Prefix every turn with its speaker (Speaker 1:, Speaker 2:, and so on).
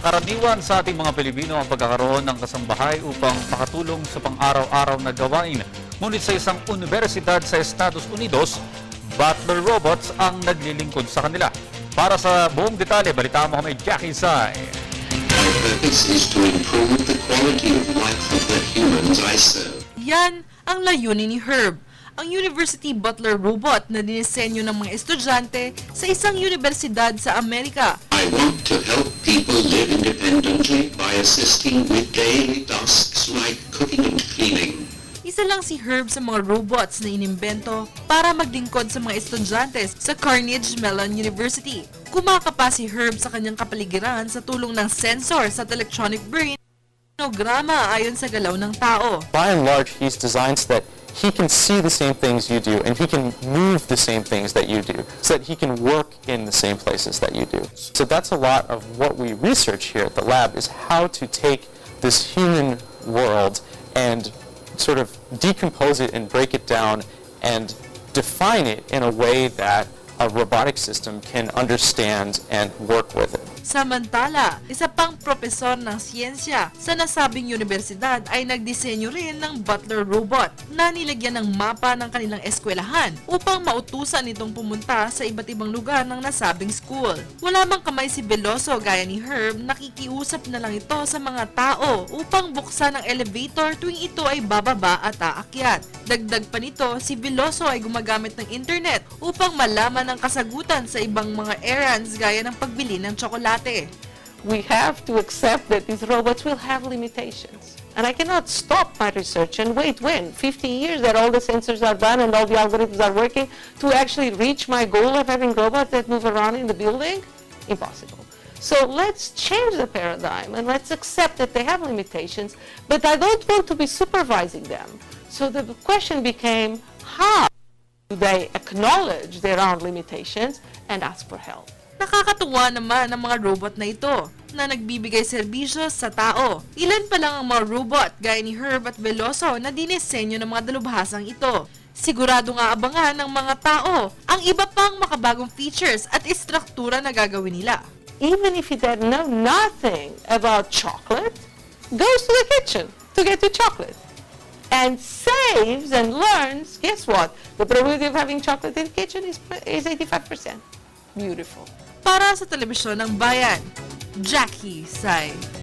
Speaker 1: Karaniwan sa ating mga Pilipino ang pagkakaroon ng kasambahay upang makatulong sa pang-araw-araw na gawain. Ngunit sa isang universidad sa Estados Unidos, butler robots ang naglilingkod sa kanila. Para sa buong detalye, balita mo kami Jackie Sai.
Speaker 2: My purpose is to improve the quality of life of the humans I serve.
Speaker 3: Yan ang layunin ni Herb, ang university butler robot na dinisenyo ng mga estudyante sa isang universidad sa Amerika.
Speaker 2: I want to help people live independently by assisting with daily tasks like cooking and cleaning.
Speaker 3: Isa lang si Herb sa mga robots na inimbento para maglingkod sa mga estudyante sa Carnegie Mellon University. Kumakapa si Herb sa kanyang kapaligiran sa tulong ng sensors at electronic brain programa ayon sa galaw ng tao.
Speaker 4: By and large, he's designed so that he can see the same things you do and he can move the same things that you do, so that he can work in the same places that you do. So that's a lot of what we research here at the lab, is how to take this human world and sort of decompose it and break it down and define it in a way that a robotic system can understand and work with it.
Speaker 3: Samantala, isa pang propesor ng siyensya sa nasabing universidad ay nagdisenyo rin ng butler robot na nilagyan ng mapa ng kanilang eskwelahan upang mautusan itong pumunta sa iba't ibang lugar ng nasabing school. Wala mang kamay si Veloso gaya ni Herb, nakikiusap na lang ito sa mga tao upang buksan ang elevator tuwing ito ay bababa at aakyat. Dagdag pa nito, si Veloso ay gumagamit ng internet upang malaman ang kasagutan sa ibang mga errands gaya ng pagbili ng tsokolate.
Speaker 5: We have to accept that these robots will have limitations. And I cannot stop my research and wait 50 years that all the sensors are done and all the algorithms are working to actually reach my goal of having robots that move around in the building? Impossible. So let's change the paradigm and let's accept that they have limitations, but I don't want to be supervising them. So the question became, how do they acknowledge their own limitations and ask for help?
Speaker 3: Nakakatuwa naman ang mga robot na ito na nagbibigay serbisyo sa tao. Ilan pa lang ang mga robot gaya ni Herb at Veloso na dinisenyo ng mga dalubhasang ito. Sigurado nga abangan ng mga tao ang iba pang makabagong features at istruktura na gagawin nila.
Speaker 5: Even if it had know nothing about chocolate, goes to the kitchen to get the chocolate. And saves and learns, guess what? The probability of having chocolate in the kitchen is 85%. Beautiful.
Speaker 3: Para sa Telebisyon ng Bayan, Jackie Sai.